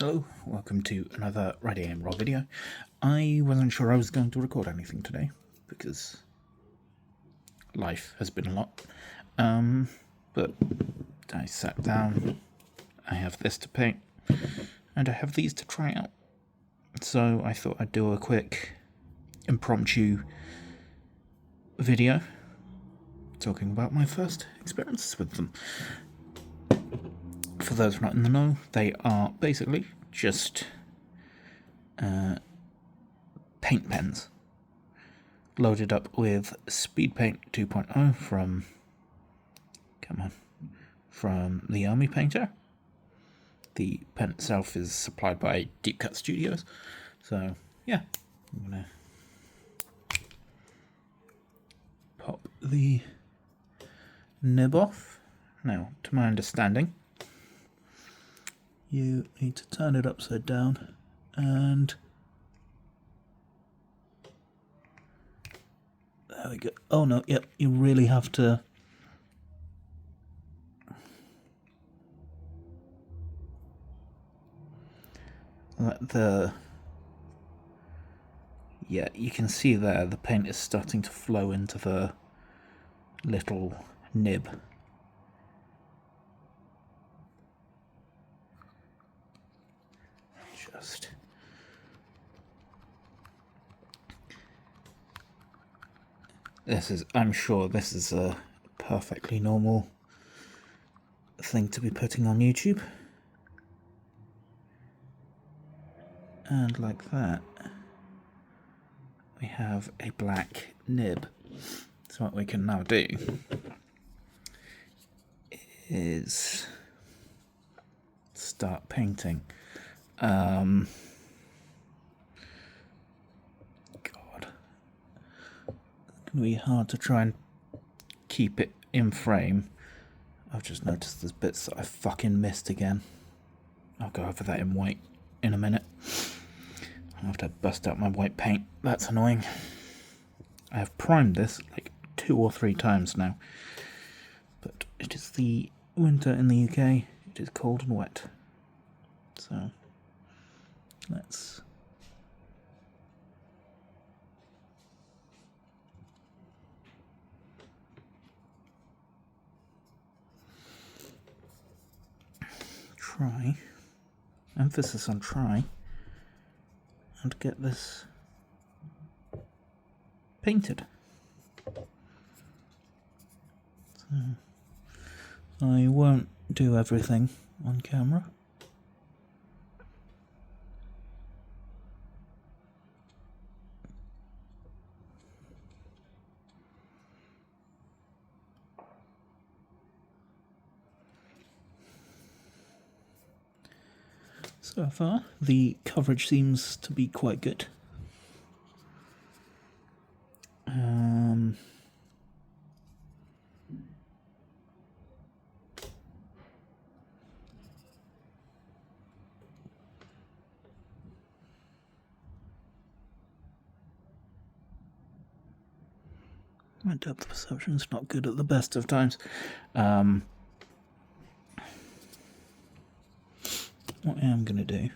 Hello, welcome to another Ready Aim Raw video. I wasn't sure I was going to record anything today because life has been a lot. But I sat down, I have this to paint, and I have these to try out. So I thought I'd do a quick impromptu video talking about my first experiences with them. For those not in the know, they are basically just paint pens loaded up with Speed Paint 2.0 from the Army Painter. The pen itself is supplied by Deep Cut Studios. So yeah, I'm gonna pop the nib off. Now, to my understanding, you need to turn it upside down and there we go. Oh no, yep, you really have to let you can see there the paint is starting to flow into the little nib. I'm sure this is a perfectly normal thing to be putting on YouTube. And like that, we have a black nib. So what we can now do is start painting. God, it's gonna be hard to try and keep it in frame. I've just noticed there's bits that I fucking missed again. I'll go over that in white in a minute. I'll have to bust out my white paint. That's annoying. I have primed this like 2 or 3 times now. But it is the winter in the UK. It is cold and wet. So let's try, emphasis on try, and get this painted. So I won't do everything on camera. So far, the coverage seems to be quite good. My depth perception's not good at the best of times. What I am going to do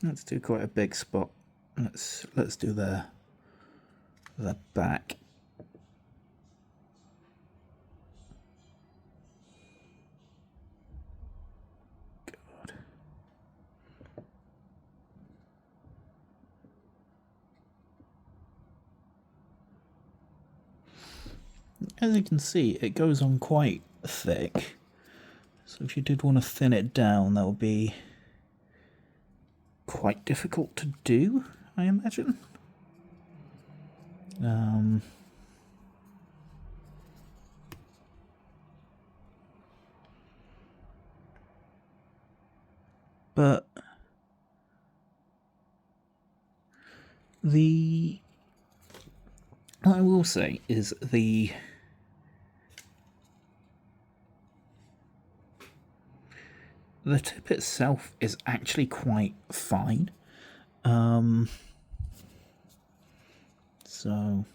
let's do quite a big spot. Let's do the back. God. As you can see, it goes on quite thick. So if you did want to thin it down, that would be quite difficult to do, I imagine. But what I will say is the tip itself is actually quite fine. So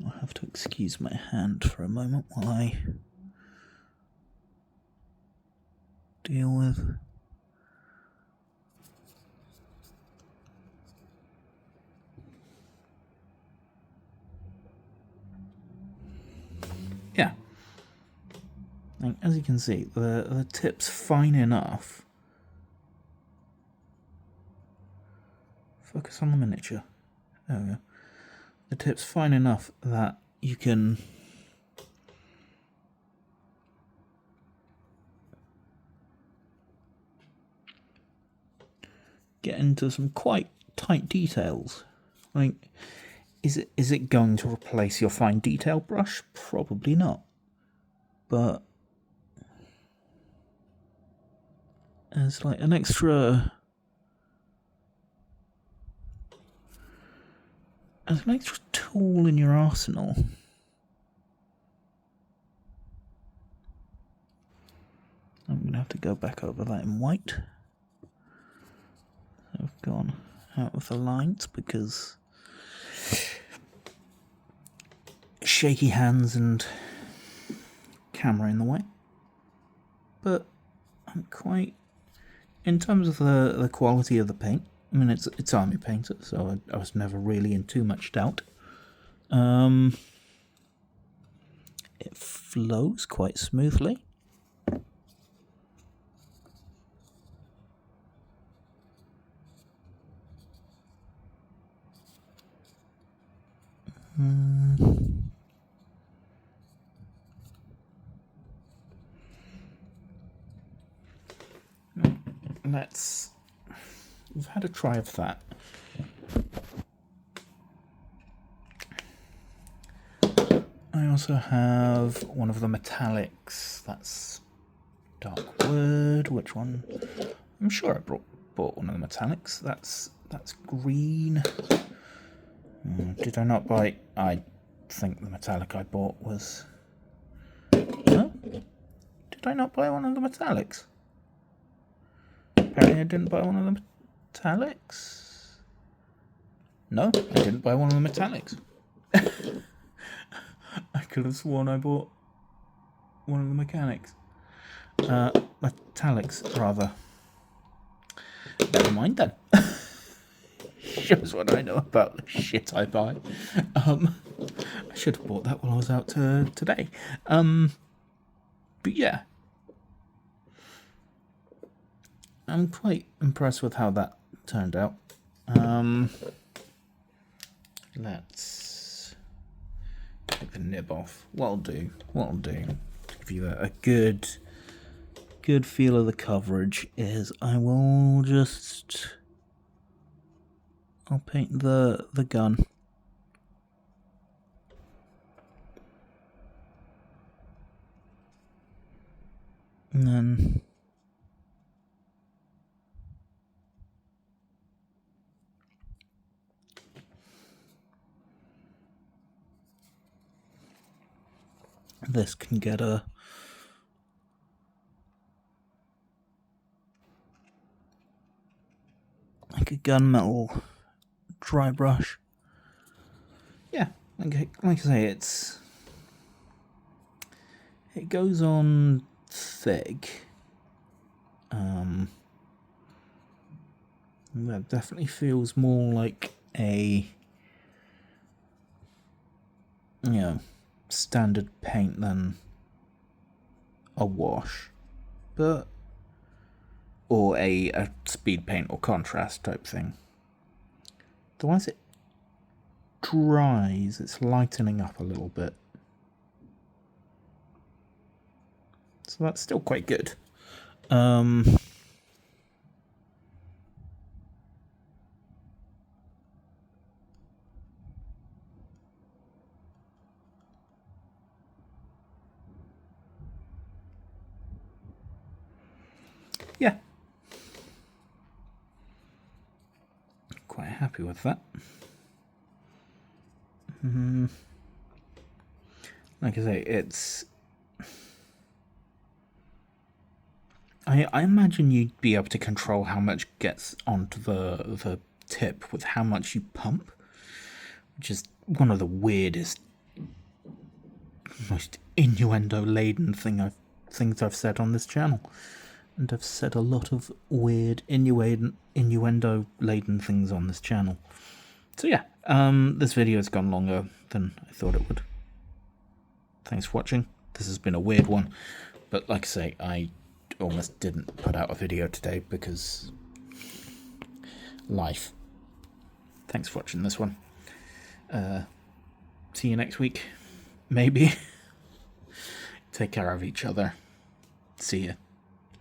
I'll have to excuse my hand for a moment while I deal with yeah. And as you can see, the tip's fine enough. Focus on the miniature. There we go. The tip's fine enough that you can get into some quite tight details. Like, is it going to replace your fine detail brush? Probably not. But as like an extra tool in your arsenal. I'm going to have to go back over that in white. I've gone out of the lines because shaky hands and camera in the way. But I'm quite, in terms of the quality of the paint, I mean, it's Army Painter, so I was never really in too much doubt. It flows quite smoothly. We've had a try of that. I also have one of the metallics. That's dark wood. Which one? I'm sure I bought one of the metallics. That's green. Did I not buy? I think the metallic I bought was. No? Did I not buy one of the metallics? Apparently I didn't buy one of the metallics. No, I didn't buy one of the metallics. I could have sworn I bought one of the mechanics. Metallics, rather. Never mind then. Shows what I know about the shit I buy. I should have bought that while I was out today. But yeah. I'm quite impressed with how that turned out. Let's take the nib off. What'll do. Give you a good feel of the coverage is I'll paint the gun. And then this can get a gunmetal dry brush. Yeah, like I say, it goes on thick. That definitely feels more like a standard paint than a wash, or a speed paint or contrast type thing. Though as it dries, it's lightening up a little bit. So that's still quite good. Yeah. Quite happy with that. Like I say, it's... I imagine you'd be able to control how much gets onto the tip with how much you pump. which is one of the weirdest, most innuendo-laden things I've said on this channel. And I've said a lot of weird innuendo-laden things on this channel. So yeah, this video has gone longer than I thought it would. Thanks for watching. This has been a weird one, but like I say, I almost didn't put out a video today because life. Thanks for watching this one. See you next week, maybe. Take care of each other. See ya.